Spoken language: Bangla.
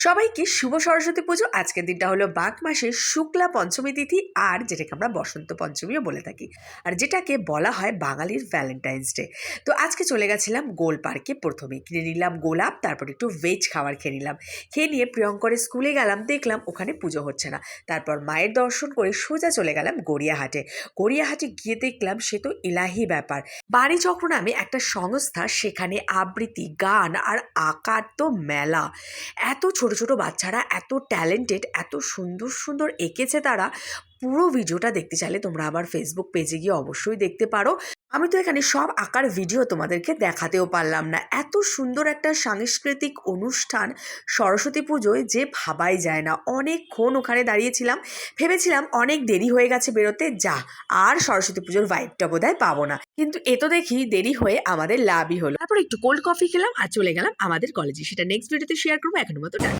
সবাইকে শুভ সরস্বতী পুজো। আজকের দিনটা হলো মাঘ মাসের শুক্লা পঞ্চমী তিথি, আর যেটাকে আমরা বসন্ত পঞ্চমীও বলে থাকি, আর যেটাকে বলা হয় বাঙালির ভ্যালেন্টাইন্স ডে। তো আজকে চলে গেছিলাম গোল পার্কে। প্রথমে কিনে নিলাম গোলাপ, তারপর একটু ভেজ খাবার খেয়ে নিলাম। খেয়ে নিয়ে প্রিয়ঙ্করের স্কুলে গেলাম, দেখলাম ওখানে পুজো হচ্ছে না। তারপর মায়ের দর্শন করে সোজা চলে গেলাম গড়িয়াহাটে। গড়িয়াহাটে গিয়ে দেখলাম সে তো এলাহি ব্যাপার। বাণীচক্র নামে একটা সংস্থা, সেখানে আবৃত্তি, গান আর আঁকার তো মেলা। এত ছোট ছোট বাচ্চারা এত ট্যালেন্টেড, এত সুন্দর সুন্দর এঁকেছে তারা। পুরো ভিডিওটা দেখতে চাইলে তোমরা আবার ফেসবুক পেজে গিয়ে অবশ্যই দেখতে পারো। আমি তো এখানে সব আঁকার ভিডিও তোমাদেরকে দেখাতেও পারলাম না। এত সুন্দর একটা সাংস্কৃতিক অনুষ্ঠান সরস্বতী পুজোয়, যে ভাবাই যায় না। অনেকক্ষণ ওখানে দাঁড়িয়েছিলাম, ভেবেছিলাম অনেক দেরি হয়ে গেছে বেরোতে, যা আর সরস্বতী পুজোর ভাইবটা বোধহয় পাবো না। কিন্তু এ তো দেখি দেরি হয়ে আমাদের লাভই হলো। তারপর একটু কোল্ড কফি খেলাম আর চলে গেলাম আমাদের কলেজে। সেটা নেক্সট ভিডিওতে শেয়ার করবো। এখনো মতো